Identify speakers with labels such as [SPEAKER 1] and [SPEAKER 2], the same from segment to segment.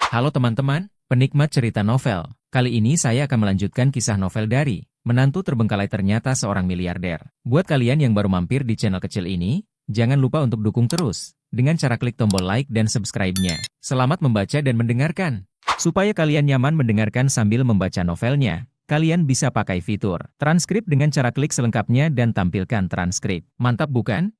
[SPEAKER 1] Halo teman-teman, penikmat cerita novel. Kali ini saya akan melanjutkan kisah novel dari Menantu Terbengkalai Ternyata Seorang Miliarder. Buat kalian yang baru mampir di channel kecil ini, jangan lupa untuk dukung terus dengan cara klik tombol like dan subscribe-nya. Selamat membaca dan mendengarkan. Supaya kalian nyaman mendengarkan sambil membaca novelnya, kalian bisa pakai fitur transkrip dengan cara klik selengkapnya dan tampilkan transkrip. Mantap bukan?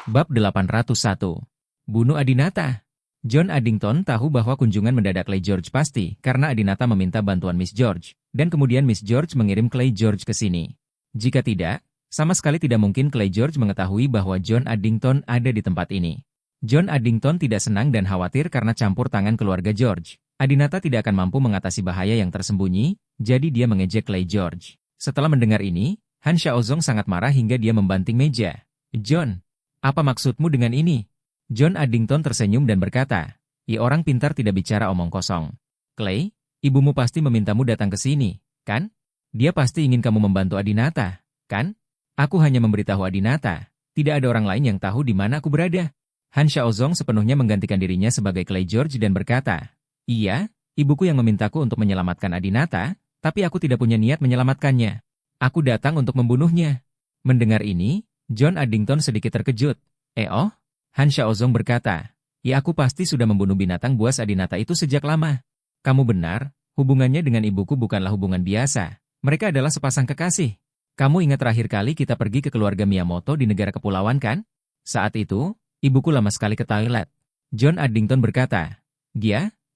[SPEAKER 1] Bab 801. Bunuh Adinata. John Addington tahu bahwa kunjungan mendadak Clay George pasti karena Adinata meminta bantuan Miss George, dan kemudian Miss George mengirim Clay George ke sini. Jika tidak, sama sekali tidak mungkin Clay George mengetahui bahwa John Addington ada di tempat ini. John Addington tidak senang dan khawatir karena campur tangan keluarga George. Adinata tidak akan mampu mengatasi bahaya yang tersembunyi, jadi dia mengejek Clay George. Setelah mendengar ini, Han Xiaozong sangat marah hingga dia membanting meja. John, apa maksudmu dengan ini? John Addington tersenyum dan berkata, orang pintar tidak bicara omong kosong. Clay, ibumu pasti memintamu datang ke sini, kan? Dia pasti ingin kamu membantu Adinata, kan? Aku hanya memberitahu Adinata, tidak ada orang lain yang tahu di mana aku berada. Han Xiaozong sepenuhnya menggantikan dirinya sebagai Clay George dan berkata, iya, ibuku yang memintaku untuk menyelamatkan Adinata, tapi aku tidak punya niat menyelamatkannya. Aku datang untuk membunuhnya. Mendengar ini, John Addington sedikit terkejut. Oh? Han Xiaozong berkata, aku pasti sudah membunuh binatang buas Adinata itu sejak lama. Kamu benar, hubungannya dengan ibuku bukanlah hubungan biasa. Mereka adalah sepasang kekasih. Kamu ingat terakhir kali kita pergi ke keluarga Miyamoto di negara kepulauan kan? Saat itu, ibuku lama sekali ke toilet. John Addington berkata,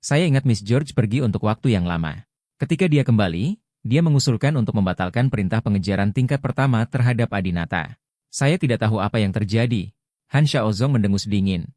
[SPEAKER 1] saya ingat Miss George pergi untuk waktu yang lama. Ketika dia kembali, dia mengusulkan untuk membatalkan perintah pengejaran tingkat pertama terhadap Adinata. Saya tidak tahu apa yang terjadi. Han Xiaozong mendengus dingin.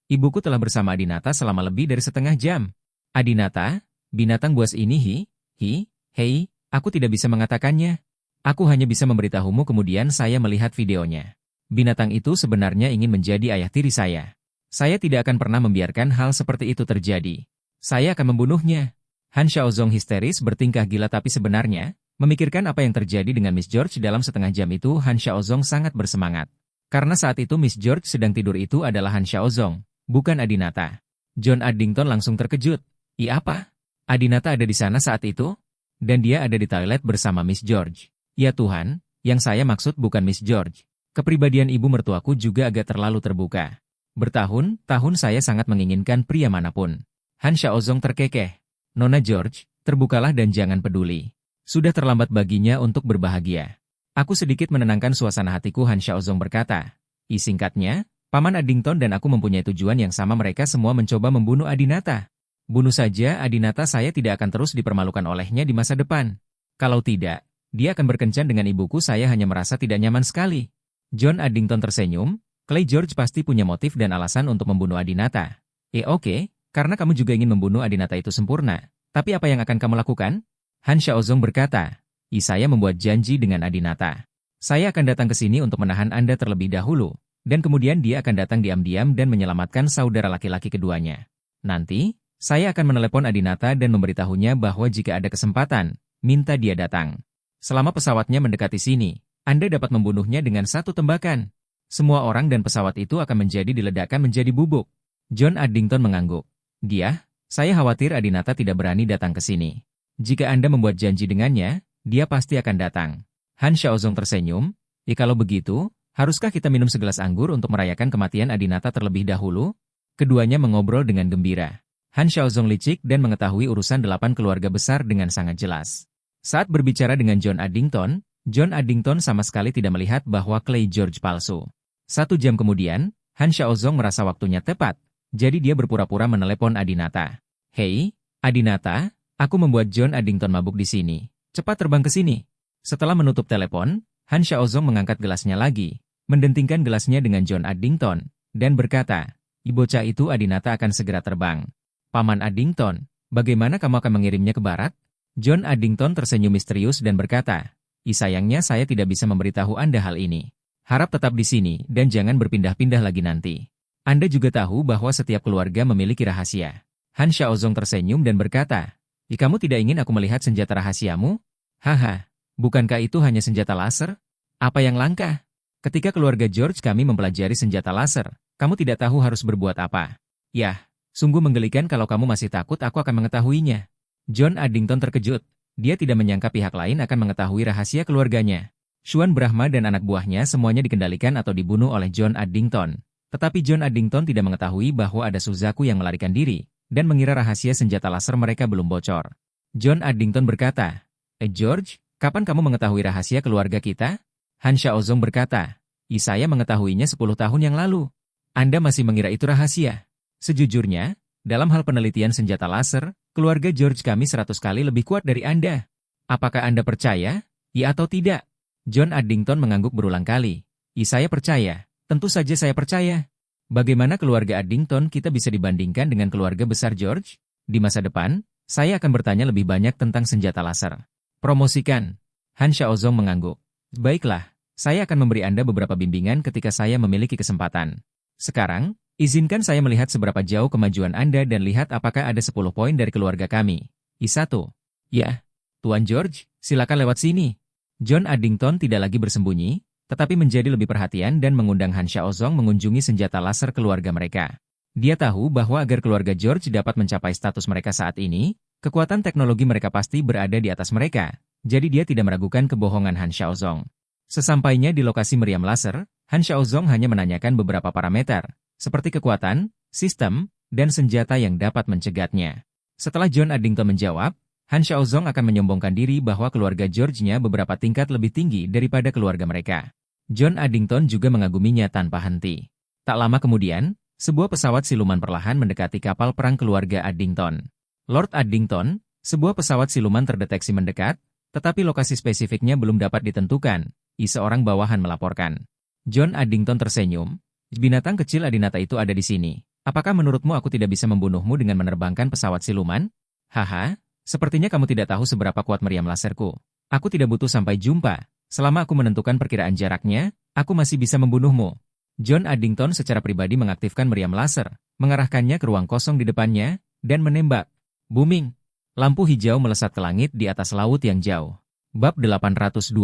[SPEAKER 1] Ibuku telah bersama Adinata selama lebih dari setengah jam. Adinata, binatang buas ini hei, aku tidak bisa mengatakannya. Aku hanya bisa memberitahumu kemudian saya melihat videonya. Binatang itu sebenarnya ingin menjadi ayah tiri saya. Saya tidak akan pernah membiarkan hal seperti itu terjadi. Saya akan membunuhnya. Han Xiaozong histeris bertingkah gila tapi sebenarnya, memikirkan apa yang terjadi dengan Miss George dalam setengah jam itu Han Xiaozong sangat bersemangat. Karena saat itu Miss George sedang tidur itu adalah Han Xiaozong, bukan Adinata. John Addington langsung terkejut. Apa? Adinata ada di sana saat itu? Dan dia ada di toilet bersama Miss George. Ya Tuhan, yang saya maksud bukan Miss George. Kepribadian ibu mertuaku juga agak terlalu terbuka. Bertahun-tahun saya sangat menginginkan pria manapun. Han Xiaozong terkekeh. Nona George, terbukalah dan jangan peduli. Sudah terlambat baginya untuk berbahagia. Aku sedikit menenangkan suasana hatiku, Han Xiaozong berkata. Singkatnya, Paman Addington dan aku mempunyai tujuan yang sama, mereka semua mencoba membunuh Adinata. Bunuh saja Adinata, saya tidak akan terus dipermalukan olehnya di masa depan. Kalau tidak, dia akan berkencan dengan ibuku, saya hanya merasa tidak nyaman sekali. John Addington tersenyum, Clay George pasti punya motif dan alasan untuk membunuh Adinata. Oke, karena kamu juga ingin membunuh Adinata itu sempurna. Tapi apa yang akan kamu lakukan? Han Xiaozong berkata. Saya membuat janji dengan Adinata. Saya akan datang ke sini untuk menahan Anda terlebih dahulu, dan kemudian dia akan datang diam-diam dan menyelamatkan saudara laki-laki keduanya. Nanti, saya akan menelepon Adinata dan memberitahunya bahwa jika ada kesempatan, minta dia datang. Selama pesawatnya mendekati sini, Anda dapat membunuhnya dengan satu tembakan. Semua orang dan pesawat itu akan diledakkan menjadi bubuk. John Addington mengangguk. Saya khawatir Adinata tidak berani datang ke sini. Jika Anda membuat janji dengannya, dia pasti akan datang. Han Xiaozong tersenyum. Kalau begitu, haruskah kita minum segelas anggur untuk merayakan kematian Adinata terlebih dahulu? Keduanya mengobrol dengan gembira. Han Xiaozong licik dan mengetahui urusan 8 keluarga besar dengan sangat jelas. Saat berbicara dengan John Addington sama sekali tidak melihat bahwa Clay George palsu. 1 jam kemudian, Han Xiaozong merasa waktunya tepat, jadi dia berpura-pura menelepon Adinata. Hei, Adinata, aku membuat John Addington mabuk di sini. Cepat terbang ke sini. Setelah menutup telepon, Han Xiaozong mengangkat gelasnya lagi, mendentingkan gelasnya dengan John Addington, dan berkata, bocah itu Adinata akan segera terbang. Paman Addington, bagaimana kamu akan mengirimnya ke barat? John Addington tersenyum misterius dan berkata, sayangnya saya tidak bisa memberitahu Anda hal ini. Harap tetap di sini dan jangan berpindah-pindah lagi nanti. Anda juga tahu bahwa setiap keluarga memiliki rahasia. Han Xiaozong tersenyum dan berkata, kamu tidak ingin aku melihat senjata rahasiamu? Haha, bukankah itu hanya senjata laser? Apa yang langka? Ketika keluarga George kami mempelajari senjata laser, kamu tidak tahu harus berbuat apa. Yah, Sungguh menggelikan kalau kamu masih takut aku akan mengetahuinya. John Addington terkejut. Dia tidak menyangka pihak lain akan mengetahui rahasia keluarganya. Xuan Brahma dan anak buahnya semuanya dikendalikan atau dibunuh oleh John Addington. Tetapi John Addington tidak mengetahui bahwa ada Suzaku yang melarikan diri, dan mengira rahasia senjata laser mereka belum bocor. John Addington berkata, George, kapan kamu mengetahui rahasia keluarga kita? Han Xiaozong berkata, saya mengetahuinya 10 tahun yang lalu. Anda masih mengira itu rahasia? Sejujurnya, dalam hal penelitian senjata laser, keluarga George kami 100 kali lebih kuat dari Anda. Apakah Anda percaya? Ya atau tidak? John Addington mengangguk berulang kali. Saya percaya. Tentu saja saya percaya. Bagaimana keluarga Addington kita bisa dibandingkan dengan keluarga besar George? Di masa depan, saya akan bertanya lebih banyak tentang senjata laser. Promosikan. Han Xiaozong mengangguk. Baiklah, saya akan memberi Anda beberapa bimbingan ketika saya memiliki kesempatan. Sekarang, izinkan saya melihat seberapa jauh kemajuan Anda dan lihat apakah ada 10 poin dari keluarga kami. I1. Ya, Tuan George, silakan lewat sini. John Addington tidak lagi bersembunyi, tetapi menjadi lebih perhatian dan mengundang Han Xiaozong mengunjungi senjata laser keluarga mereka. Dia tahu bahwa agar keluarga George dapat mencapai status mereka saat ini, kekuatan teknologi mereka pasti berada di atas mereka, jadi dia tidak meragukan kebohongan Han Xiaozong. Sesampainya di lokasi meriam laser, Han Xiaozong hanya menanyakan beberapa parameter, seperti kekuatan, sistem, dan senjata yang dapat mencegatnya. Setelah John Addington menjawab, Han Xiaozong akan menyombongkan diri bahwa keluarga George-nya beberapa tingkat lebih tinggi daripada keluarga mereka. John Addington juga mengaguminya tanpa henti. Tak lama kemudian, sebuah pesawat siluman perlahan mendekati kapal perang keluarga Addington. Lord Addington, sebuah pesawat siluman terdeteksi mendekat, tetapi lokasi spesifiknya belum dapat ditentukan, seorang bawahan melaporkan. John Addington tersenyum. Binatang kecil Adinata itu ada di sini. Apakah menurutmu aku tidak bisa membunuhmu dengan menerbangkan pesawat siluman? Haha. Sepertinya kamu tidak tahu seberapa kuat meriam laserku. Aku tidak butuh sampai jumpa. Selama aku menentukan perkiraan jaraknya, aku masih bisa membunuhmu. John Addington secara pribadi mengaktifkan meriam laser, mengarahkannya ke ruang kosong di depannya, dan menembak. Booming. Lampu hijau melesat ke langit di atas laut yang jauh. Bab 802.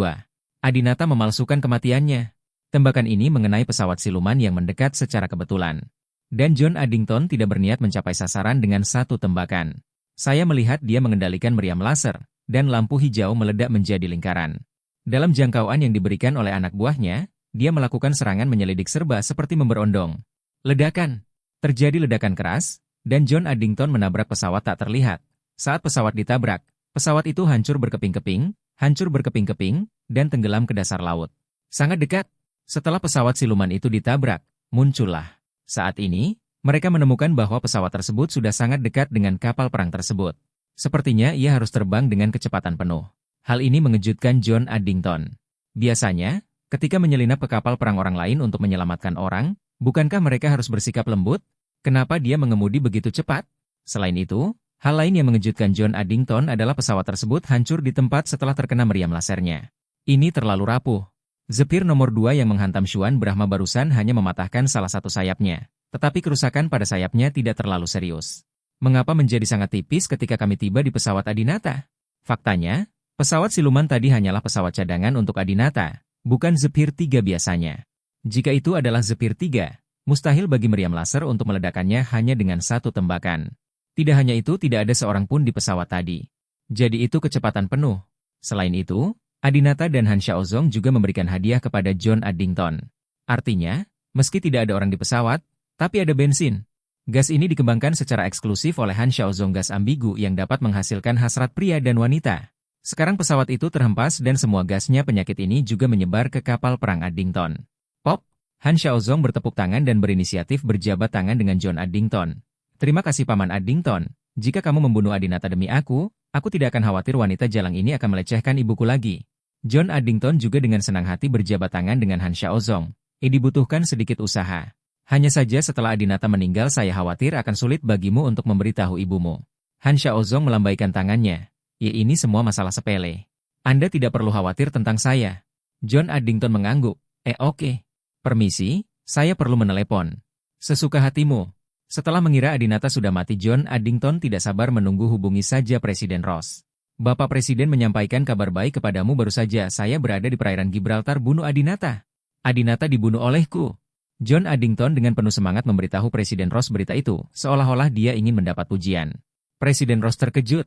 [SPEAKER 1] Adinata memalsukan kematiannya. Tembakan ini mengenai pesawat siluman yang mendekat secara kebetulan. Dan John Addington tidak berniat mencapai sasaran dengan satu tembakan. Saya melihat dia mengendalikan meriam laser, dan lampu hijau meledak menjadi lingkaran. Dalam jangkauan yang diberikan oleh anak buahnya, dia melakukan serangan menyelidik serba seperti memberondong. Ledakan. Terjadi ledakan keras, dan John Addington menabrak pesawat tak terlihat. Saat pesawat ditabrak, pesawat itu hancur berkeping-keping, dan tenggelam ke dasar laut. Sangat dekat. Setelah pesawat siluman itu ditabrak, muncullah. Saat ini, mereka menemukan bahwa pesawat tersebut sudah sangat dekat dengan kapal perang tersebut. Sepertinya ia harus terbang dengan kecepatan penuh. Hal ini mengejutkan John Addington. Biasanya, ketika menyelinap ke kapal perang orang lain untuk menyelamatkan orang, bukankah mereka harus bersikap lembut? Kenapa dia mengemudi begitu cepat? Selain itu, hal lain yang mengejutkan John Addington adalah pesawat tersebut hancur di tempat setelah terkena meriam lasernya. Ini terlalu rapuh. Zephyr nomor 2 yang menghantam Xuan Brahma barusan hanya mematahkan salah satu sayapnya. Tetapi kerusakan pada sayapnya tidak terlalu serius. Mengapa menjadi sangat tipis ketika kami tiba di pesawat Adinata? Faktanya, pesawat siluman tadi hanyalah pesawat cadangan untuk Adinata, bukan Zephyr 3 biasanya. Jika itu adalah Zephyr 3, mustahil bagi meriam laser untuk meledakkannya hanya dengan satu tembakan. Tidak hanya itu, tidak ada seorang pun di pesawat tadi. Jadi itu kecepatan penuh. Selain itu, Adinata dan Han Xiaozong juga memberikan hadiah kepada John Addington. Artinya, meski tidak ada orang di pesawat, tapi ada bensin. Gas ini dikembangkan secara eksklusif oleh Han Xiaozong, gas ambigu yang dapat menghasilkan hasrat pria dan wanita. Sekarang pesawat itu terhempas dan semua gasnya penyakit ini juga menyebar ke kapal perang Addington. Pop, Han Xiaozong bertepuk tangan dan berinisiatif berjabat tangan dengan John Addington. Terima kasih Paman Addington. Jika kamu membunuh Adinata demi aku tidak akan khawatir wanita jalang ini akan melecehkan ibuku lagi. John Addington juga dengan senang hati berjabat tangan dengan Han Xiaozong. Dibutuhkan sedikit usaha. Hanya saja setelah Adinata meninggal saya khawatir akan sulit bagimu untuk memberitahu ibumu. Han Xiaozong melambaikan tangannya. Ini semua masalah sepele. Anda tidak perlu khawatir tentang saya. John Addington mengangguk. Oke. Permisi, saya perlu menelepon. Sesuka hatimu. Setelah mengira Adinata sudah mati, John Addington tidak sabar menunggu. Hubungi saja Presiden Ross. Bapak Presiden menyampaikan kabar baik kepadamu, baru saja saya berada di perairan Gibraltar bunuh Adinata. Adinata dibunuh olehku. John Addington dengan penuh semangat memberitahu Presiden Ross berita itu, seolah-olah dia ingin mendapat pujian. Presiden Ross terkejut.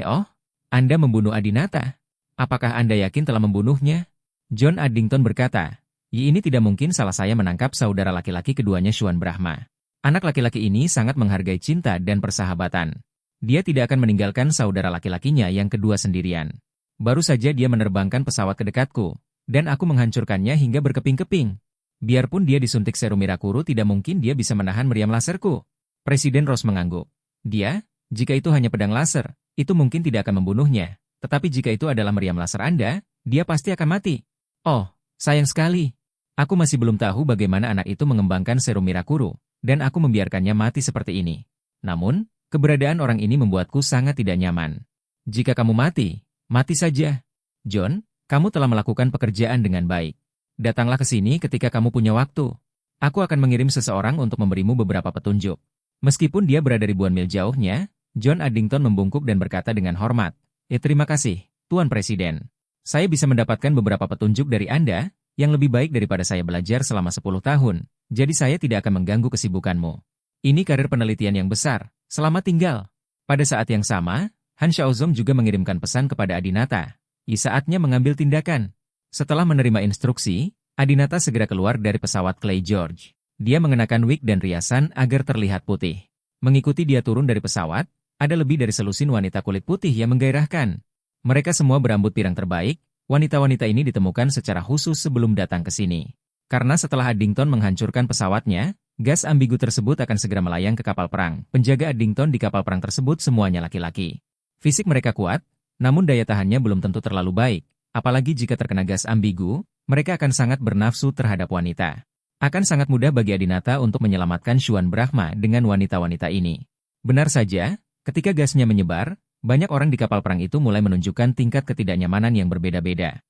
[SPEAKER 1] Oh, Anda membunuh Adinata? Apakah Anda yakin telah membunuhnya? John Addington berkata, ini tidak mungkin salah saya menangkap saudara laki-laki keduanya Shuan Brahma. Anak laki-laki ini sangat menghargai cinta dan persahabatan. Dia tidak akan meninggalkan saudara laki-lakinya yang kedua sendirian. Baru saja dia menerbangkan pesawat ke dekatku, dan aku menghancurkannya hingga berkeping-keping. Biarpun dia disuntik serum Mirakuru, tidak mungkin dia bisa menahan meriam laserku. Presiden Ross mengangguk. Jika itu hanya pedang laser, itu mungkin tidak akan membunuhnya. Tetapi jika itu adalah meriam laser Anda, dia pasti akan mati. Oh, sayang sekali. Aku masih belum tahu bagaimana anak itu mengembangkan serum Mirakuru, dan aku membiarkannya mati seperti ini. Namun, keberadaan orang ini membuatku sangat tidak nyaman. Jika kamu mati, mati saja. John, kamu telah melakukan pekerjaan dengan baik. Datanglah ke sini ketika kamu punya waktu. Aku akan mengirim seseorang untuk memberimu beberapa petunjuk. Meskipun dia berada ribuan mil jauhnya, John Addington membungkuk dan berkata dengan hormat, terima kasih, Tuan Presiden. Saya bisa mendapatkan beberapa petunjuk dari Anda, yang lebih baik daripada saya belajar selama 10 tahun, jadi saya tidak akan mengganggu kesibukanmu. Ini karir penelitian yang besar, selamat tinggal. Pada saat yang sama, Han Xiaozong juga mengirimkan pesan kepada Adinata. Saatnya mengambil tindakan. Setelah menerima instruksi, Adinata segera keluar dari pesawat Clay George. Dia mengenakan wig dan riasan agar terlihat putih. Mengikuti dia turun dari pesawat, ada lebih dari selusin wanita kulit putih yang menggairahkan. Mereka semua berambut pirang terbaik. Wanita-wanita ini ditemukan secara khusus sebelum datang ke sini. Karena setelah Addington menghancurkan pesawatnya, gas ambigu tersebut akan segera melayang ke kapal perang. Penjaga Addington di kapal perang tersebut semuanya laki-laki. Fisik mereka kuat, namun daya tahannya belum tentu terlalu baik. Apalagi jika terkena gas ambigu, mereka akan sangat bernafsu terhadap wanita. Akan sangat mudah bagi Adinata untuk menyelamatkan Shuan Brahma dengan wanita-wanita ini. Benar saja, ketika gasnya menyebar, banyak orang di kapal perang itu mulai menunjukkan tingkat ketidaknyamanan yang berbeda-beda.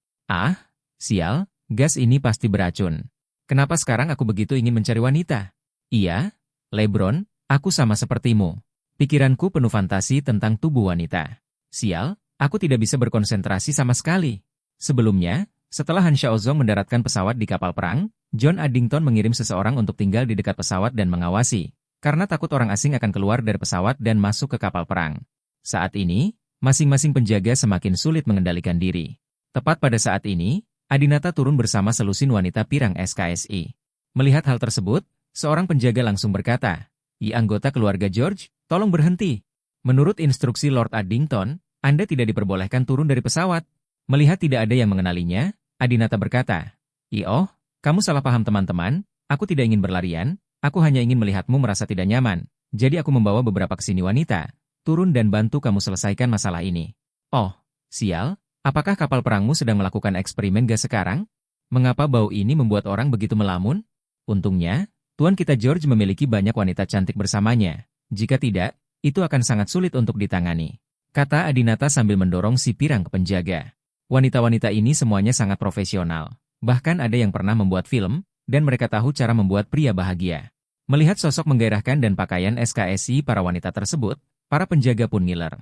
[SPEAKER 1] Sial, gas ini pasti beracun. Kenapa sekarang aku begitu ingin mencari wanita? Iya, Lebron, aku sama sepertimu. Pikiranku penuh fantasi tentang tubuh wanita. Sial, aku tidak bisa berkonsentrasi sama sekali. Sebelumnya, setelah Han Xiaozong mendaratkan pesawat di kapal perang, John Addington mengirim seseorang untuk tinggal di dekat pesawat dan mengawasi, karena takut orang asing akan keluar dari pesawat dan masuk ke kapal perang. Saat ini, masing-masing penjaga semakin sulit mengendalikan diri. Tepat pada saat ini, Adinata turun bersama selusin wanita pirang SKSI. Melihat hal tersebut, seorang penjaga langsung berkata, anggota keluarga George, tolong berhenti. Menurut instruksi Lord Addington, Anda tidak diperbolehkan turun dari pesawat. Melihat tidak ada yang mengenalinya, Adinata berkata, kamu salah paham teman-teman, aku tidak ingin berlarian, aku hanya ingin melihatmu merasa tidak nyaman, jadi aku membawa beberapa kesini wanita, turun dan bantu kamu selesaikan masalah ini. Sial, apakah kapal perangmu sedang melakukan eksperimen gas sekarang? Mengapa bau ini membuat orang begitu melamun? Untungnya, Tuan kita George memiliki banyak wanita cantik bersamanya, jika tidak, itu akan sangat sulit untuk ditangani. Kata Adinata sambil mendorong si pirang ke penjaga. Wanita-wanita ini semuanya sangat profesional. Bahkan ada yang pernah membuat film, dan mereka tahu cara membuat pria bahagia. Melihat sosok menggairahkan dan pakaian SKSI para wanita tersebut, para penjaga pun ngiler.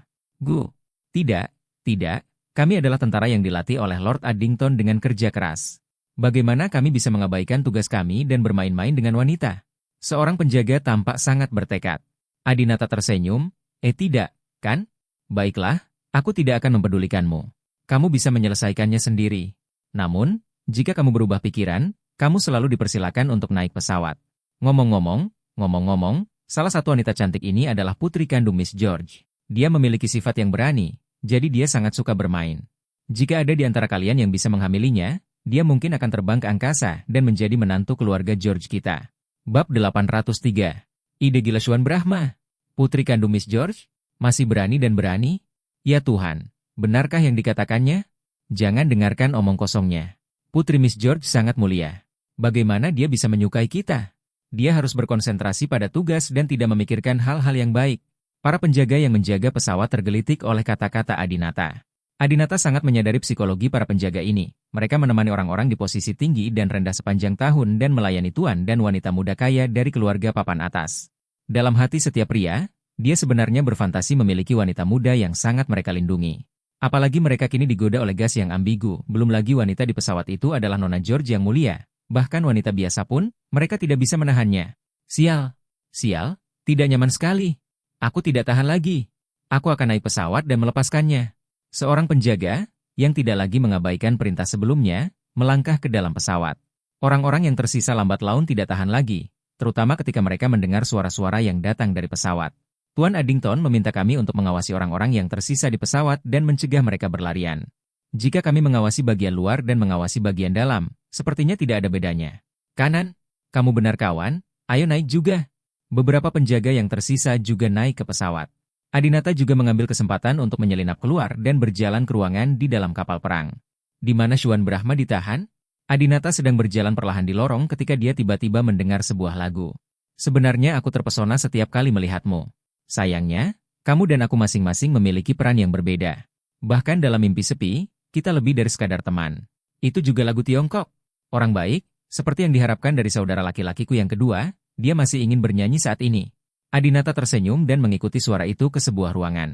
[SPEAKER 1] Tidak, kami adalah tentara yang dilatih oleh Lord Addington dengan kerja keras. Bagaimana kami bisa mengabaikan tugas kami dan bermain-main dengan wanita? Seorang penjaga tampak sangat bertekad. Adinata tersenyum, tidak, kan? Baiklah, aku tidak akan mempedulikanmu. Kamu bisa menyelesaikannya sendiri. Namun, jika kamu berubah pikiran, kamu selalu dipersilakan untuk naik pesawat. Ngomong-ngomong, salah satu wanita cantik ini adalah putri kandung Miss George. Dia memiliki sifat yang berani, jadi dia sangat suka bermain. Jika ada di antara kalian yang bisa menghamilinya, dia mungkin akan terbang ke angkasa dan menjadi menantu keluarga George kita. Bab 803. Ide gila Shuan Brahma. Putri kandung Miss George? Masih berani dan berani? Ya Tuhan. Benarkah yang dikatakannya? Jangan dengarkan omong kosongnya. Putri Miss George sangat mulia. Bagaimana dia bisa menyukai kita? Dia harus berkonsentrasi pada tugas dan tidak memikirkan hal-hal yang baik. Para penjaga yang menjaga pesawat tergelitik oleh kata-kata Adinata. Adinata sangat menyadari psikologi para penjaga ini. Mereka menemani orang-orang di posisi tinggi dan rendah sepanjang tahun dan melayani tuan dan wanita muda kaya dari keluarga papan atas. Dalam hati setiap pria, dia sebenarnya berfantasi memiliki wanita muda yang sangat mereka lindungi. Apalagi mereka kini digoda oleh gas yang ambigu, belum lagi wanita di pesawat itu adalah Nona George yang mulia. Bahkan wanita biasa pun, mereka tidak bisa menahannya. Sial, sial, tidak nyaman sekali. Aku tidak tahan lagi. Aku akan naik pesawat dan melepaskannya. Seorang penjaga, yang tidak lagi mengabaikan perintah sebelumnya, melangkah ke dalam pesawat. Orang-orang yang tersisa lambat laun tidak tahan lagi, terutama ketika mereka mendengar suara-suara yang datang dari pesawat. Tuan Addington meminta kami untuk mengawasi orang-orang yang tersisa di pesawat dan mencegah mereka berlarian. Jika kami mengawasi bagian luar dan mengawasi bagian dalam, sepertinya tidak ada bedanya. Kanan, kamu benar kawan, ayo naik juga. Beberapa penjaga yang tersisa juga naik ke pesawat. Adinata juga mengambil kesempatan untuk menyelinap keluar dan berjalan ke ruangan di dalam kapal perang. Di mana Xuan Brahma ditahan, Adinata sedang berjalan perlahan di lorong ketika dia tiba-tiba mendengar sebuah lagu. Sebenarnya aku terpesona setiap kali melihatmu. Sayangnya, kamu dan aku masing-masing memiliki peran yang berbeda. Bahkan dalam mimpi sepi, kita lebih dari sekadar teman. Itu juga lagu Tiongkok. Orang baik, seperti yang diharapkan dari saudara laki-lakiku yang kedua, dia masih ingin bernyanyi saat ini. Adinata tersenyum dan mengikuti suara itu ke sebuah ruangan.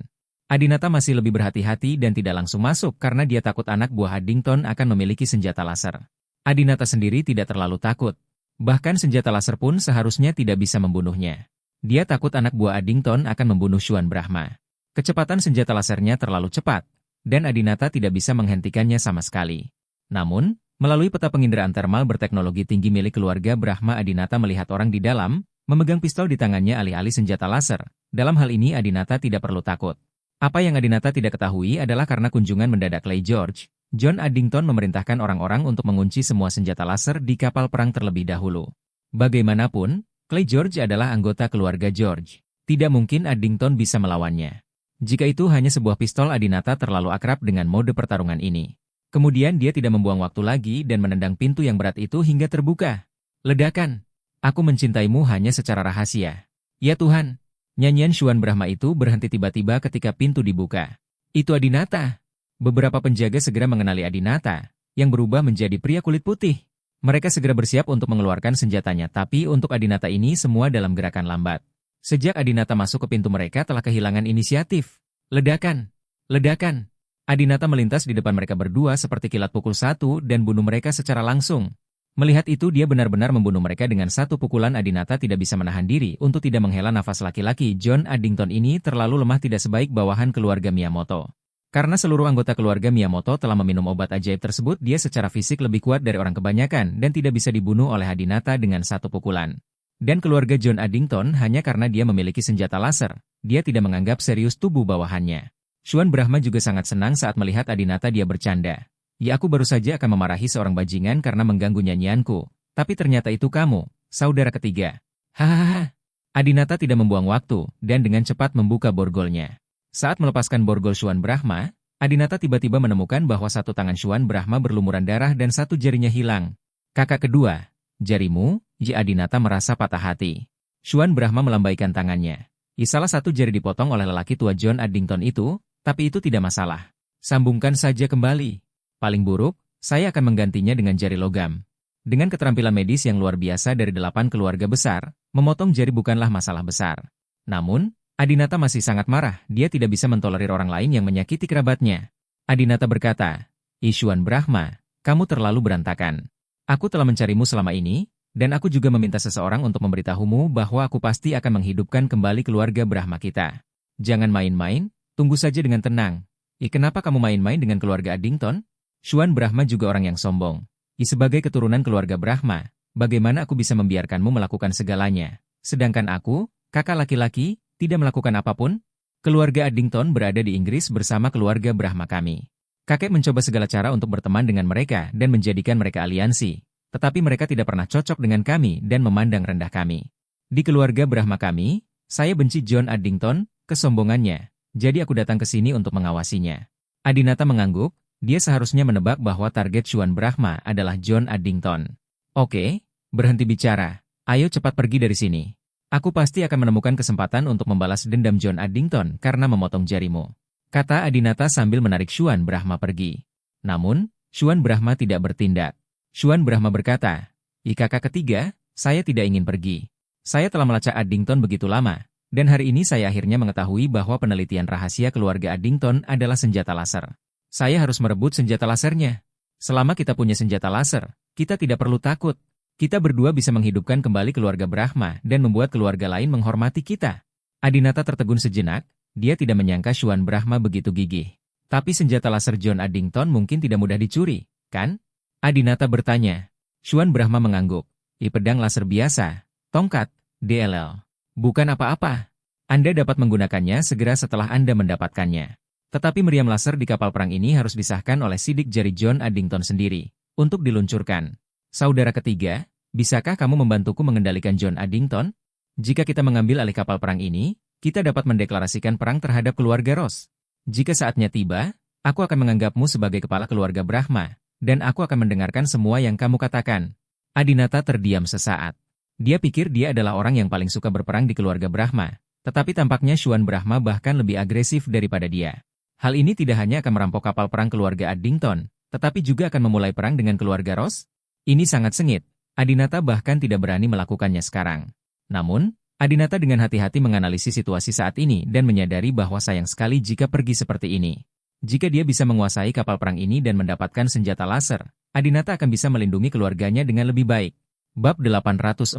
[SPEAKER 1] Adinata masih lebih berhati-hati dan tidak langsung masuk karena dia takut anak buah Addington akan memiliki senjata laser. Adinata sendiri tidak terlalu takut. Bahkan senjata laser pun seharusnya tidak bisa membunuhnya. Dia takut anak buah Addington akan membunuh Xuan Brahma. Kecepatan senjata lasernya terlalu cepat, dan Adinata tidak bisa menghentikannya sama sekali. Namun, melalui peta penginderaan thermal berteknologi tinggi milik keluarga Brahma, Adinata melihat orang di dalam, memegang pistol di tangannya alih-alih senjata laser. Dalam hal ini Adinata tidak perlu takut. Apa yang Adinata tidak ketahui adalah karena kunjungan mendadak Clay George, John Addington memerintahkan orang-orang untuk mengunci semua senjata laser di kapal perang terlebih dahulu. Bagaimanapun, Clay George adalah anggota keluarga George. Tidak mungkin Addington bisa melawannya. Jika itu hanya sebuah pistol, Adinata terlalu akrab dengan mode pertarungan ini. Kemudian dia tidak membuang waktu lagi dan menendang pintu yang berat itu hingga terbuka. Ledakan. Aku mencintaimu hanya secara rahasia. Ya Tuhan. Nyanyian Xuan Brahma itu berhenti tiba-tiba ketika pintu dibuka. Itu Adinata. Beberapa penjaga segera mengenali Adinata, yang berubah menjadi pria kulit putih. Mereka segera bersiap untuk mengeluarkan senjatanya, tapi untuk Adinata ini semua dalam gerakan lambat. Sejak Adinata masuk ke pintu mereka telah kehilangan inisiatif. Ledakan! Ledakan! Adinata melintas di depan mereka berdua seperti kilat pukul satu dan bunuh mereka secara langsung. Melihat itu dia benar-benar membunuh mereka dengan satu pukulan. Adinata tidak bisa menahan diri untuk tidak menghela nafas. Laki-laki John Addington ini terlalu lemah, tidak sebaik bawahan keluarga Miyamoto. Karena seluruh anggota keluarga Miyamoto telah meminum obat ajaib tersebut, dia secara fisik lebih kuat dari orang kebanyakan dan tidak bisa dibunuh oleh Adinata dengan satu pukulan. Dan keluarga John Addington hanya karena dia memiliki senjata laser, dia tidak menganggap serius tubuh bawahannya. Xuan Brahma juga sangat senang saat melihat Adinata dia bercanda. Ya, aku baru saja akan memarahi seorang bajingan karena mengganggu nyanyianku, tapi ternyata itu kamu, saudara ketiga. Hahaha. Adinata tidak membuang waktu dan dengan cepat membuka borgolnya. Saat melepaskan borgol Xuan Brahma, Adinata tiba-tiba menemukan bahwa satu tangan Xuan Brahma berlumuran darah dan satu jarinya hilang. Kakak kedua, jarimu, Adinata merasa patah hati. Xuan Brahma melambaikan tangannya. Salah satu jari dipotong oleh lelaki tua John Addington itu, tapi itu tidak masalah. Sambungkan saja kembali. Paling buruk, saya akan menggantinya dengan jari logam. Dengan keterampilan medis yang luar biasa dari 8 keluarga besar, memotong jari bukanlah masalah besar. Namun, Adinata masih sangat marah, dia tidak bisa mentolerir orang lain yang menyakiti kerabatnya. Adinata berkata, Xuan Brahma, kamu terlalu berantakan. Aku telah mencarimu selama ini, dan aku juga meminta seseorang untuk memberitahumu bahwa aku pasti akan menghidupkan kembali keluarga Brahma kita. Jangan main-main, tunggu saja dengan tenang. Kenapa kamu main-main dengan keluarga Addington? Xuan Brahma juga orang yang sombong. Sebagai keturunan keluarga Brahma, bagaimana aku bisa membiarkanmu melakukan segalanya? Sedangkan aku, kakak laki-laki, tidak melakukan apapun? Keluarga Addington berada di Inggris bersama keluarga Brahma kami. Kakek mencoba segala cara untuk berteman dengan mereka dan menjadikan mereka aliansi. Tetapi mereka tidak pernah cocok dengan kami dan memandang rendah kami. Di keluarga Brahma kami, saya benci John Addington, kesombongannya. Jadi aku datang ke sini untuk mengawasinya. Adinata mengangguk, dia seharusnya menebak bahwa target Xuan Brahma adalah John Addington. Oke, berhenti bicara. Ayo cepat pergi dari sini. Aku pasti akan menemukan kesempatan untuk membalas dendam John Addington karena memotong jarimu. Kata Adinata sambil menarik Xuan Brahma pergi. Namun, Xuan Brahma tidak bertindak. Xuan Brahma berkata, kakak ketiga, saya tidak ingin pergi. Saya telah melacak Addington begitu lama, dan hari ini saya akhirnya mengetahui bahwa penelitian rahasia keluarga Addington adalah senjata laser. Saya harus merebut senjata lasernya. Selama kita punya senjata laser, kita tidak perlu takut. Kita berdua bisa menghidupkan kembali keluarga Brahma dan membuat keluarga lain menghormati kita. Adinata tertegun sejenak, dia tidak menyangka Xuan Brahma begitu gigih. Tapi senjata laser John Addington mungkin tidak mudah dicuri, kan? Adinata bertanya. Xuan Brahma mengangguk. Pedang laser biasa, tongkat, DLL. Bukan apa-apa. Anda dapat menggunakannya segera setelah Anda mendapatkannya. Tetapi meriam laser di kapal perang ini harus disahkan oleh sidik jari John Addington sendiri, untuk diluncurkan. Saudara ketiga, bisakah kamu membantuku mengendalikan John Addington? Jika kita mengambil alih kapal perang ini, kita dapat mendeklarasikan perang terhadap keluarga Ross. Jika saatnya tiba, aku akan menganggapmu sebagai kepala keluarga Brahma, dan aku akan mendengarkan semua yang kamu katakan. Adinata terdiam sesaat. Dia pikir dia adalah orang yang paling suka berperang di keluarga Brahma. Tetapi tampaknya Xuan Brahma bahkan lebih agresif daripada dia. Hal ini tidak hanya akan merampok kapal perang keluarga Addington, tetapi juga akan memulai perang dengan keluarga Ross? Ini sangat sengit. Adinata bahkan tidak berani melakukannya sekarang. Namun, Adinata dengan hati-hati menganalisis situasi saat ini dan menyadari bahwa sayang sekali jika pergi seperti ini. Jika dia bisa menguasai kapal perang ini dan mendapatkan senjata laser, Adinata akan bisa melindungi keluarganya dengan lebih baik. Bab 804.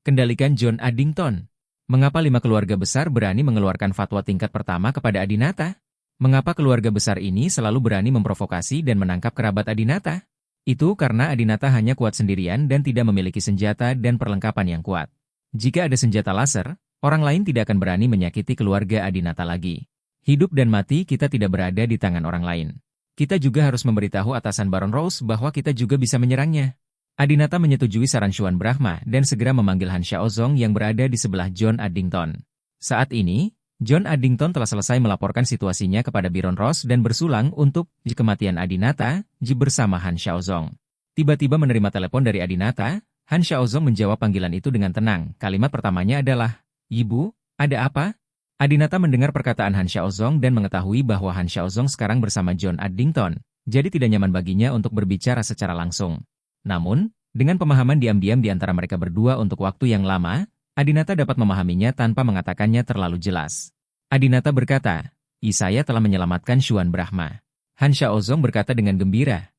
[SPEAKER 1] Kendalikan John Addington. Mengapa 5 keluarga besar berani mengeluarkan fatwa tingkat pertama kepada Adinata? Mengapa keluarga besar ini selalu berani memprovokasi dan menangkap kerabat Adinata? Itu karena Adinata hanya kuat sendirian dan tidak memiliki senjata dan perlengkapan yang kuat. Jika ada senjata laser, orang lain tidak akan berani menyakiti keluarga Adinata lagi. Hidup dan mati kita tidak berada di tangan orang lain. Kita juga harus memberitahu atasan Baron Rose bahwa kita juga bisa menyerangnya. Adinata menyetujui saran Xuan Brahma dan segera memanggil Han Xiaozong yang berada di sebelah John Addington. Saat ini, John Addington telah selesai melaporkan situasinya kepada Baron Ross dan bersulang untuk kematian Adinata bersama Han Xiaozong. Tiba-tiba menerima telepon dari Adinata, Han Xiaozong menjawab panggilan itu dengan tenang. Kalimat pertamanya adalah, "Ibu, ada apa?" Adinata mendengar perkataan Han Xiaozong dan mengetahui bahwa Han Xiaozong sekarang bersama John Addington, jadi tidak nyaman baginya untuk berbicara secara langsung. Namun, dengan pemahaman diam-diam di antara mereka berdua untuk waktu yang lama, Adinata dapat memahaminya tanpa mengatakannya terlalu jelas. Adinata berkata, saya telah menyelamatkan Xuan Brahma. Han Xiaozong berkata dengan gembira,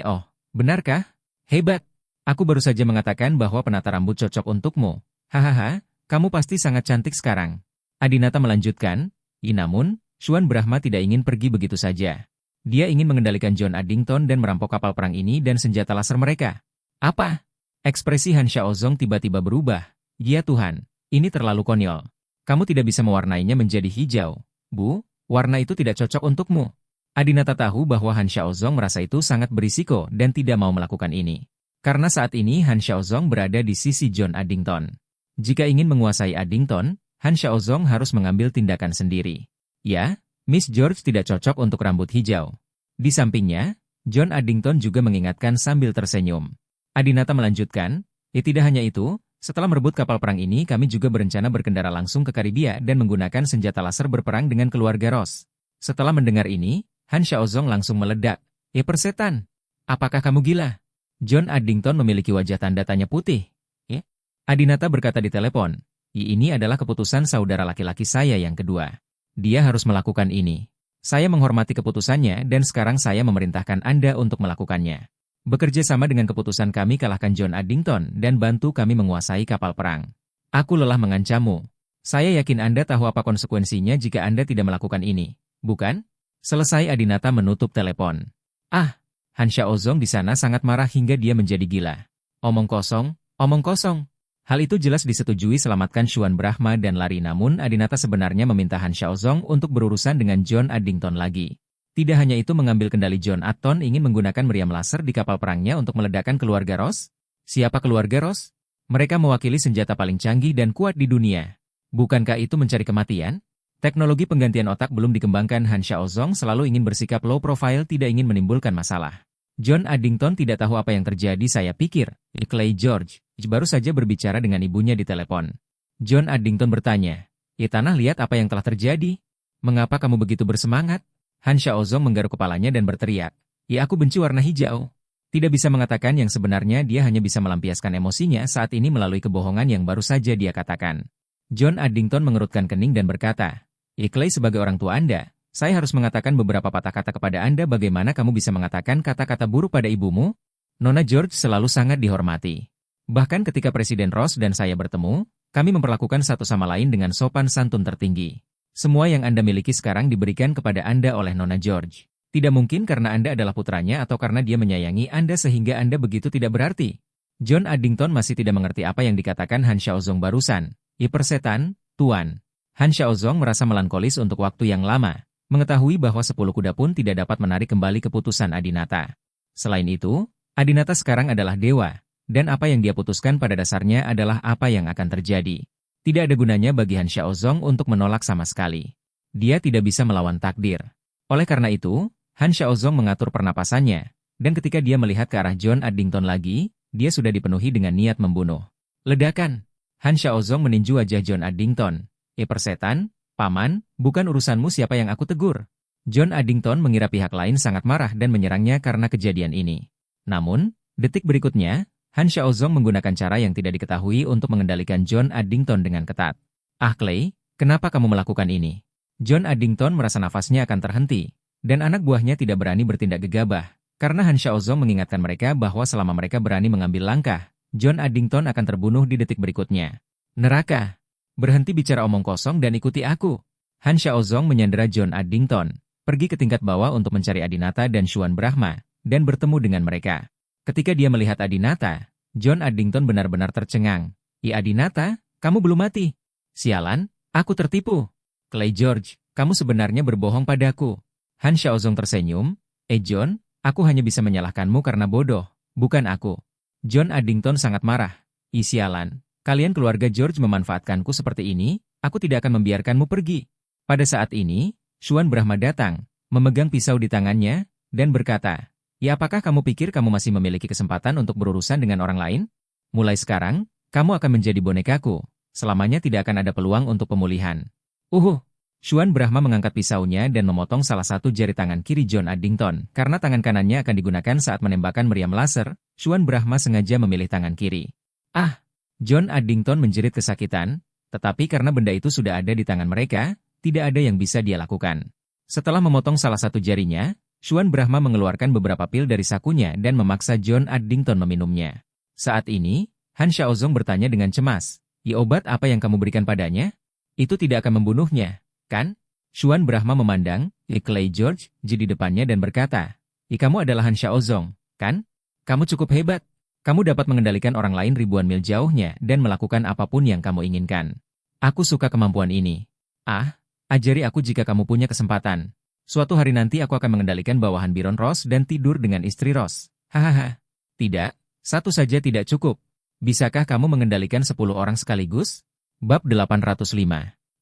[SPEAKER 1] oh, benarkah? Hebat. Aku baru saja mengatakan bahwa penata rambut cocok untukmu. Hahaha, kamu pasti sangat cantik sekarang. Adinata melanjutkan, namun, Xuan Brahma tidak ingin pergi begitu saja. Dia ingin mengendalikan John Addington dan merampok kapal perang ini dan senjata laser mereka. Apa? Ekspresi Han Xiaozong tiba-tiba berubah. Ya Tuhan, ini terlalu konyol. Kamu tidak bisa mewarnainya menjadi hijau. Bu, warna itu tidak cocok untukmu. Adinata tahu bahwa Han Xiaozong merasa itu sangat berisiko dan tidak mau melakukan ini. Karena saat ini Han Xiaozong berada di sisi John Addington. Jika ingin menguasai Addington, Han Xiaozong harus mengambil tindakan sendiri. Ya, Miss George tidak cocok untuk rambut hijau. Di sampingnya, John Addington juga mengingatkan sambil tersenyum. Adinata melanjutkan, tidak hanya itu, setelah merebut kapal perang ini kami juga berencana berkendara langsung ke Karibia dan menggunakan senjata laser berperang dengan keluarga Ross. Setelah mendengar ini, Han Xiaozong langsung meledak. Persetan, apakah kamu gila? John Addington memiliki wajah tanda tanya putih. Adinata berkata di telepon, ini adalah keputusan saudara laki-laki saya yang kedua. Dia harus melakukan ini. Saya menghormati keputusannya dan sekarang saya memerintahkan Anda untuk melakukannya. Bekerja sama dengan keputusan kami kalahkan John Addington dan bantu kami menguasai kapal perang. Aku lelah mengancammu. Saya yakin Anda tahu apa konsekuensinya jika Anda tidak melakukan ini, bukan? Selesai Adinata menutup telepon. Han Xiaozong di sana sangat marah hingga dia menjadi gila. Omong kosong, omong kosong. Hal itu jelas disetujui selamatkan Xuan Brahma dan lari, namun Adinata sebenarnya meminta Han Xiaozong untuk berurusan dengan John Addington lagi. Tidak hanya itu, mengambil kendali John Addington ingin menggunakan meriam laser di kapal perangnya untuk meledakkan keluarga Ross? Siapa keluarga Ross? Mereka mewakili senjata paling canggih dan kuat di dunia. Bukankah itu mencari kematian? Teknologi penggantian otak belum dikembangkan. Han Xiaozong selalu ingin bersikap low profile, tidak ingin menimbulkan masalah. John Addington tidak tahu apa yang terjadi, saya pikir. Clay George baru saja berbicara dengan ibunya di telepon. John Addington bertanya, Tanah, lihat apa yang telah terjadi. Mengapa kamu begitu bersemangat? Han Xiaozong menggaruk kepalanya dan berteriak, aku benci warna hijau. Tidak bisa mengatakan yang sebenarnya, dia hanya bisa melampiaskan emosinya saat ini melalui kebohongan yang baru saja dia katakan. John Addington mengerutkan kening dan berkata, Clay, sebagai orang tua Anda, Saya harus mengatakan beberapa patah kata kepada Anda. Bagaimana kamu bisa mengatakan kata-kata buruk pada ibumu? Nona George selalu sangat dihormati. Bahkan ketika Presiden Ross dan saya bertemu, kami memperlakukan satu sama lain dengan sopan santun tertinggi. Semua yang Anda miliki sekarang diberikan kepada Anda oleh Nona George. Tidak mungkin karena Anda adalah putranya atau karena dia menyayangi Anda sehingga Anda begitu tidak berarti. John Addington masih tidak mengerti apa yang dikatakan Han Xiaozong barusan. Persetan, Tuan. Han Xiaozong merasa melankolis untuk waktu yang lama, mengetahui bahwa 10 kuda pun tidak dapat menarik kembali keputusan Adinata. Selain itu, Adinata sekarang adalah dewa, dan apa yang dia putuskan pada dasarnya adalah apa yang akan terjadi. Tidak ada gunanya bagi Han Xiaozong untuk menolak sama sekali. Dia tidak bisa melawan takdir. Oleh karena itu, Han Xiaozong mengatur pernapasannya, dan ketika dia melihat ke arah John Addington lagi, dia sudah dipenuhi dengan niat membunuh. Ledakan! Han Xiaozong meninju wajah John Addington. Persetan, Paman, bukan urusanmu siapa yang aku tegur. John Addington mengira pihak lain sangat marah dan menyerangnya karena kejadian ini. Namun, detik berikutnya, Han Xiaozong menggunakan cara yang tidak diketahui untuk mengendalikan John Addington dengan ketat. Clay, kenapa kamu melakukan ini? John Addington merasa nafasnya akan terhenti, dan anak buahnya tidak berani bertindak gegabah, karena Han Xiaozong mengingatkan mereka bahwa selama mereka berani mengambil langkah, John Addington akan terbunuh di detik berikutnya. Neraka! Berhenti bicara omong kosong dan ikuti aku. Han Xiaozong menyandera John Addington, pergi ke tingkat bawah untuk mencari Adinata dan Xuan Brahma, dan bertemu dengan mereka. Ketika dia melihat Adinata, John Addington benar-benar tercengang. Adinata, kamu belum mati. Sialan, aku tertipu. Clay George, kamu sebenarnya berbohong padaku. Han Xiaozong tersenyum. John, aku hanya bisa menyalahkanmu karena bodoh, bukan aku. John Addington sangat marah. Sialan. Kalian keluarga George memanfaatkanku seperti ini, aku tidak akan membiarkanmu pergi. Pada saat ini, Xuan Brahma datang, memegang pisau di tangannya, dan berkata, apakah kamu pikir kamu masih memiliki kesempatan untuk berurusan dengan orang lain? Mulai sekarang, kamu akan menjadi bonekaku, selamanya tidak akan ada peluang untuk pemulihan. Xuan Brahma mengangkat pisaunya dan memotong salah satu jari tangan kiri John Addington, karena tangan kanannya akan digunakan saat menembakkan meriam laser. Xuan Brahma sengaja memilih tangan kiri. John Addington menjerit kesakitan, tetapi karena benda itu sudah ada di tangan mereka, tidak ada yang bisa dia lakukan. Setelah memotong salah satu jarinya, Xuan Brahma mengeluarkan beberapa pil dari sakunya dan memaksa John Addington meminumnya. Saat ini, Han Xiaozong bertanya dengan cemas, obat apa yang kamu berikan padanya? Itu tidak akan membunuhnya, kan? Xuan Brahma memandang Clay George di depannya dan berkata, kamu adalah Han Xiaozong, kan? Kamu cukup hebat. Kamu dapat mengendalikan orang lain ribuan mil jauhnya dan melakukan apapun yang kamu inginkan. Aku suka kemampuan ini. Ajari aku jika kamu punya kesempatan. Suatu hari nanti aku akan mengendalikan bawahan Baron Ross dan tidur dengan istri Ross. Hahaha. Tidak, satu saja tidak cukup. Bisakah kamu mengendalikan 10 orang sekaligus? Bab 805.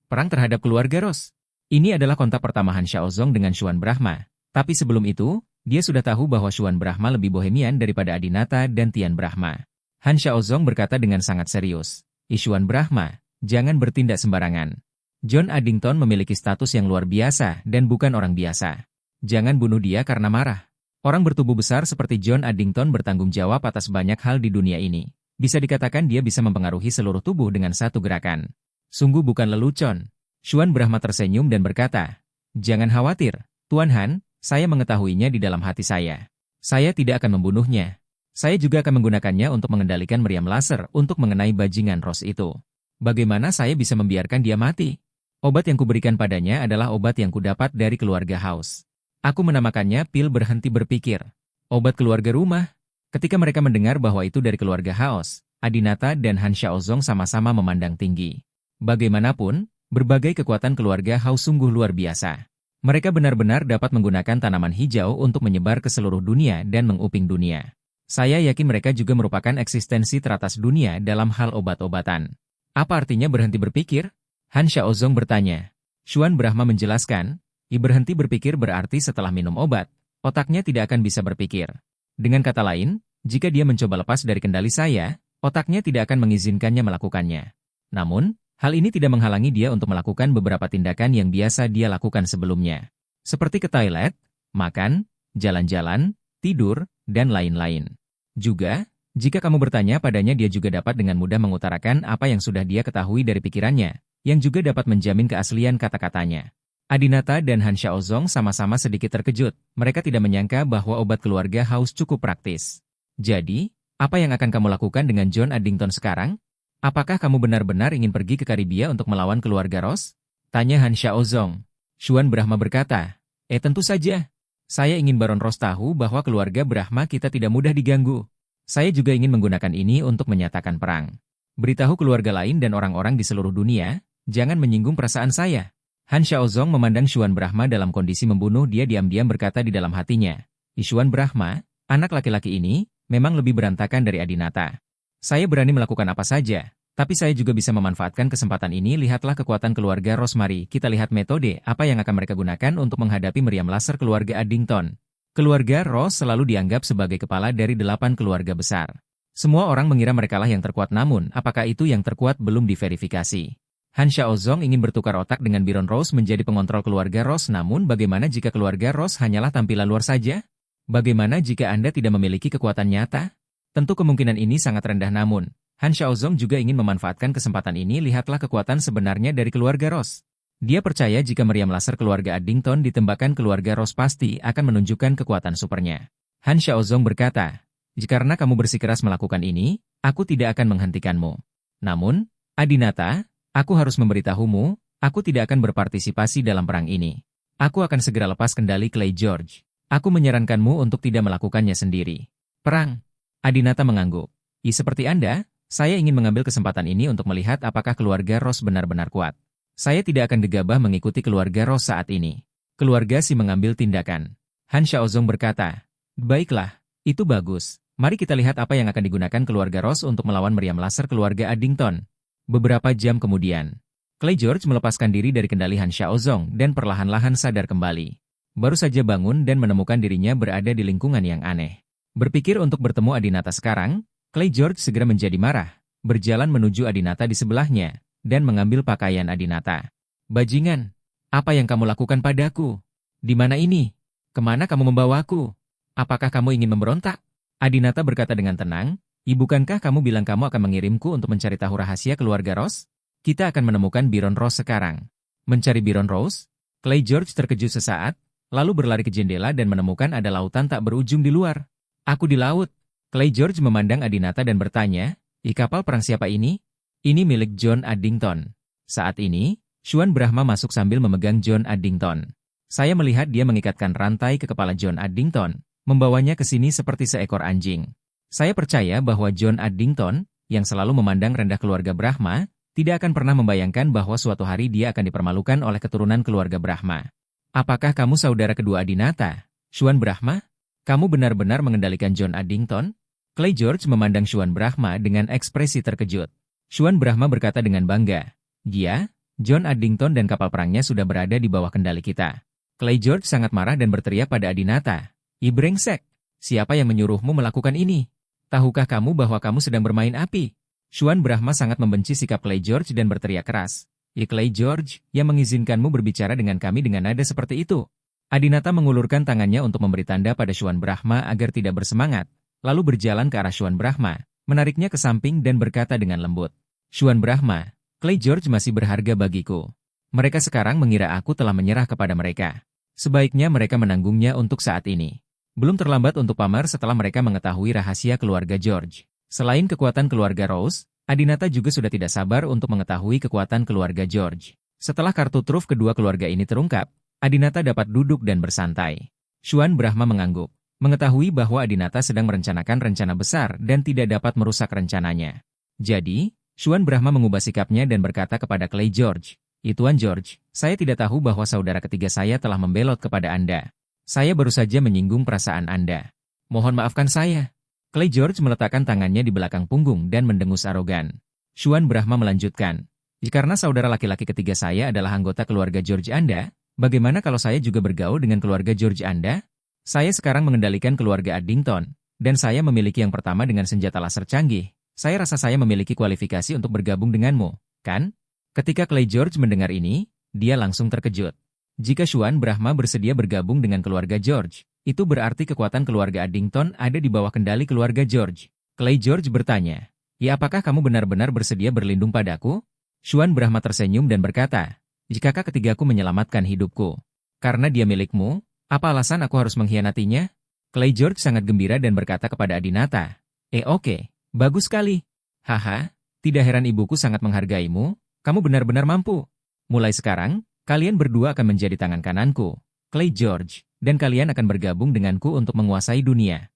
[SPEAKER 1] Perang terhadap keluarga Ross. Ini adalah kontak pertama Han Xiaozong dengan Xuan Brahma. Tapi sebelum itu, dia sudah tahu bahwa Xuan Brahma lebih bohemian daripada Adinata dan Tian Brahma. Han Xiaozong berkata dengan sangat serius, Xuan Brahma, jangan bertindak sembarangan. John Addington memiliki status yang luar biasa dan bukan orang biasa. Jangan bunuh dia karena marah. Orang bertubuh besar seperti John Addington bertanggung jawab atas banyak hal di dunia ini. Bisa dikatakan dia bisa mempengaruhi seluruh tubuh dengan satu gerakan. Sungguh bukan lelucon. Xuan Brahma tersenyum dan berkata, jangan khawatir, Tuan Han, saya mengetahuinya di dalam hati saya. Saya tidak akan membunuhnya. Saya juga akan menggunakannya untuk mengendalikan meriam laser untuk mengenai bajingan Ross itu. Bagaimana saya bisa membiarkan dia mati? Obat yang kuberikan padanya adalah obat yang kudapat dari keluarga House. Aku menamakannya pil berhenti berpikir. Obat keluarga rumah. Ketika mereka mendengar bahwa itu dari keluarga House, Adinata dan Han Xiaozong sama-sama memandang tinggi. Bagaimanapun, berbagai kekuatan keluarga House sungguh luar biasa. Mereka benar-benar dapat menggunakan tanaman hijau untuk menyebar ke seluruh dunia dan menguping dunia. Saya yakin mereka juga merupakan eksistensi teratas dunia dalam hal obat-obatan. Apa artinya berhenti berpikir? Han Xiaozong bertanya. Xuan Brahma menjelaskan, berhenti berpikir berarti setelah minum obat, otaknya tidak akan bisa berpikir. Dengan kata lain, jika dia mencoba lepas dari kendali saya, otaknya tidak akan mengizinkannya melakukannya. Namun, hal ini tidak menghalangi dia untuk melakukan beberapa tindakan yang biasa dia lakukan sebelumnya. Seperti ke toilet, makan, jalan-jalan, tidur, dan lain-lain. Juga, jika kamu bertanya padanya dia juga dapat dengan mudah mengutarakan apa yang sudah dia ketahui dari pikirannya, yang juga dapat menjamin keaslian kata-katanya. Adinata dan Han Xiaozong sama-sama sedikit terkejut. Mereka tidak menyangka bahwa obat keluarga House cukup praktis. Jadi, apa yang akan kamu lakukan dengan John Addington sekarang? Apakah kamu benar-benar ingin pergi ke Karibia untuk melawan keluarga Ross? Tanya Han Xiaozong. Xuan Brahma berkata, tentu saja. Saya ingin Baron Ross tahu bahwa keluarga Brahma kita tidak mudah diganggu. Saya juga ingin menggunakan ini untuk menyatakan perang. Beritahu keluarga lain dan orang-orang di seluruh dunia, jangan menyinggung perasaan saya. Han Xiaozong memandang Xuan Brahma dalam kondisi membunuh. Dia diam-diam berkata di dalam hatinya, Xuan Brahma, anak laki-laki ini, memang lebih berantakan dari Adinata. Saya berani melakukan apa saja, tapi saya juga bisa memanfaatkan kesempatan ini. Lihatlah kekuatan keluarga Rosemary. Kita lihat metode apa yang akan mereka gunakan untuk menghadapi meriam laser keluarga Addington. Keluarga Ross selalu dianggap sebagai kepala dari 8 keluarga besar. Semua orang mengira merekalah yang terkuat, namun apakah itu yang terkuat belum diverifikasi. Han Xiaozong ingin bertukar otak dengan Baron Ross menjadi pengontrol keluarga Ross, namun bagaimana jika keluarga Ross hanyalah tampilan luar saja? Bagaimana jika Anda tidak memiliki kekuatan nyata? Tentu kemungkinan ini sangat rendah, namun Han Xiaozong juga ingin memanfaatkan kesempatan ini. Lihatlah kekuatan sebenarnya dari keluarga Ross. Dia percaya jika meriam laser keluarga Addington ditembakkan keluarga Ross pasti akan menunjukkan kekuatan supernya. Han Xiaozong berkata, karena kamu bersikeras melakukan ini, aku tidak akan menghentikanmu. Namun, Adinata, aku harus memberitahumu, aku tidak akan berpartisipasi dalam perang ini. Aku akan segera lepas kendali Clay George. Aku menyarankanmu untuk tidak melakukannya sendiri. Perang. Adinata mengangguk. Seperti Anda, saya ingin mengambil kesempatan ini untuk melihat apakah keluarga Ross benar-benar kuat. Saya tidak akan gegabah mengikuti keluarga Ross saat ini. Keluarga Si mengambil tindakan. Han Xiaozong berkata, baiklah, itu bagus. Mari kita lihat apa yang akan digunakan keluarga Ross untuk melawan meriam laser keluarga Addington. Beberapa jam kemudian, Clay George melepaskan diri dari kendali Han Xiaozong dan perlahan-lahan sadar kembali. Baru saja bangun dan menemukan dirinya berada di lingkungan yang aneh. Berpikir untuk bertemu Adinata sekarang, Clay George segera menjadi marah, berjalan menuju Adinata di sebelahnya, dan mengambil pakaian Adinata. Bajingan, apa yang kamu lakukan padaku? Di mana ini? Kemana kamu membawaku? Apakah kamu ingin memberontak? Adinata berkata dengan tenang, bukankah kamu bilang kamu akan mengirimku untuk mencari tahu rahasia keluarga Ross? Kita akan menemukan Baron Ross sekarang. Mencari Baron Ross? Clay George terkejut sesaat, lalu berlari ke jendela dan menemukan ada lautan tak berujung di luar. Aku di laut. Clay George memandang Adinata dan bertanya, kapal perang siapa ini? Ini milik John Addington. Saat ini, Xuan Brahma masuk sambil memegang John Addington. Saya melihat dia mengikatkan rantai ke kepala John Addington, membawanya ke sini seperti seekor anjing. Saya percaya bahwa John Addington, yang selalu memandang rendah keluarga Brahma, tidak akan pernah membayangkan bahwa suatu hari dia akan dipermalukan oleh keturunan keluarga Brahma. Apakah kamu saudara kedua Adinata, Xuan Brahma? Kamu benar-benar mengendalikan John Addington? Clay George memandang Xuan Brahma dengan ekspresi terkejut. Xuan Brahma berkata dengan bangga, dia, John Addington dan kapal perangnya sudah berada di bawah kendali kita. Clay George sangat marah dan berteriak pada Adinata. Brengsek, siapa yang menyuruhmu melakukan ini? Tahukah kamu bahwa kamu sedang bermain api? Xuan Brahma sangat membenci sikap Clay George dan berteriak keras. Clay George, yang mengizinkanmu berbicara dengan kami dengan nada seperti itu? Adinata mengulurkan tangannya untuk memberi tanda pada Xuan Brahma agar tidak bersemangat, lalu berjalan ke arah Xuan Brahma, menariknya ke samping dan berkata dengan lembut. Xuan Brahma, Clay George masih berharga bagiku. Mereka sekarang mengira aku telah menyerah kepada mereka. Sebaiknya mereka menanggungnya untuk saat ini. Belum terlambat untuk pamer setelah mereka mengetahui rahasia keluarga George. Selain kekuatan keluarga Rose, Adinata juga sudah tidak sabar untuk mengetahui kekuatan keluarga George. Setelah kartu truf kedua keluarga ini terungkap, Adinata dapat duduk dan bersantai. Xuan Brahma mengangguk, mengetahui bahwa Adinata sedang merencanakan rencana besar dan tidak dapat merusak rencananya. Jadi, Xuan Brahma mengubah sikapnya dan berkata kepada Clay George, Tuan George, saya tidak tahu bahwa saudara ketiga saya telah membelot kepada Anda. Saya baru saja menyinggung perasaan Anda. Mohon maafkan saya. Clay George meletakkan tangannya di belakang punggung dan mendengus arogan. Xuan Brahma melanjutkan, karena saudara laki-laki ketiga saya adalah anggota keluarga George Anda, bagaimana kalau saya juga bergaul dengan keluarga George Anda? Saya sekarang mengendalikan keluarga Addington, dan saya memiliki yang pertama dengan senjata laser canggih. Saya rasa saya memiliki kualifikasi untuk bergabung denganmu, kan? Ketika Clay George mendengar ini, dia langsung terkejut. Jika Xuan Brahma bersedia bergabung dengan keluarga George, itu berarti kekuatan keluarga Addington ada di bawah kendali keluarga George. Clay George bertanya, apakah kamu benar-benar bersedia berlindung padaku? Xuan Brahma tersenyum dan berkata, Jika kakak ketigaku menyelamatkan hidupku, karena dia milikmu, apa alasan aku harus mengkhianatinya? Clay George sangat gembira dan berkata kepada Adinata, oke, bagus sekali. Haha, tidak heran ibuku sangat menghargaimu, kamu benar-benar mampu. Mulai sekarang, kalian berdua akan menjadi tangan kananku, Clay George, dan kalian akan bergabung denganku untuk menguasai dunia.